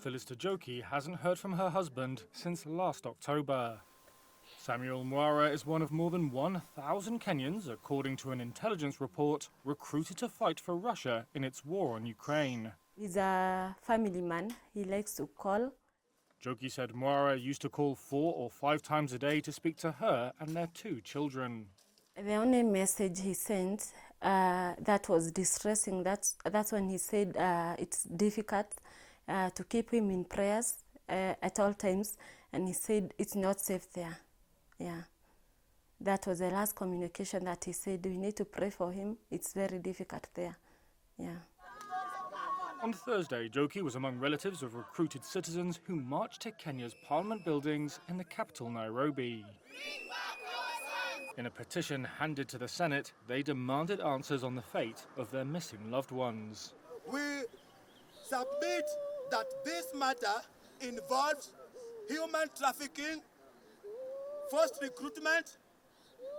Phyllis Joki hasn't heard from her husband since last October. Samuel Mwara is one of more than 1,000 Kenyans, according to an intelligence report, recruited to fight for Russia in its war on Ukraine. He's a family man. He likes to call. Joki said Mwara used to call 4 or 5 times a day to speak to her and their 2 children. The only message he sent that was distressing, that's when he said it's difficult to keep him in prayers at all times, and he said it's not safe there. Yeah, that was the last communication that he said. We need to pray for him. It's very difficult there. Yeah. On Thursday, Joki was among relatives of recruited citizens who marched to Kenya's parliament buildings in the capital, Nairobi. In a petition handed to the Senate, they demanded answers on the fate of their missing loved ones. We submit that this matter involves human trafficking, forced recruitment,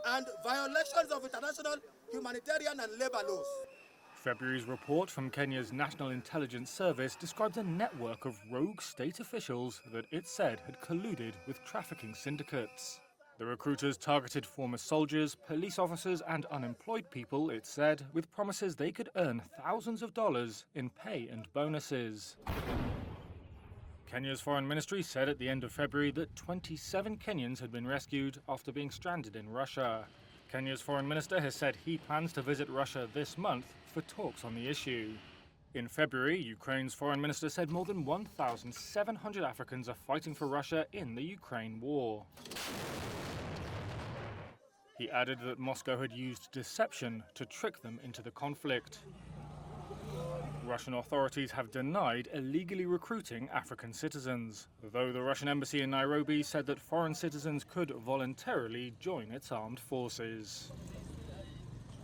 and violations of international humanitarian and labor laws. February's report from Kenya's National Intelligence Service described a network of rogue state officials that it said had colluded with trafficking syndicates. The recruiters targeted former soldiers, police officers, and unemployed people, it said, with promises they could earn thousands of dollars in pay and bonuses. Kenya's foreign ministry said at the end of February that 27 Kenyans had been rescued after being stranded in Russia. Kenya's foreign minister has said he plans to visit Russia this month for talks on the issue. In February, Ukraine's foreign minister said more than 1,700 Africans are fighting for Russia in the Ukraine war. He added that Moscow had used deception to trick them into the conflict. Russian authorities have denied illegally recruiting African citizens, though the Russian embassy in Nairobi said that foreign citizens could voluntarily join its armed forces.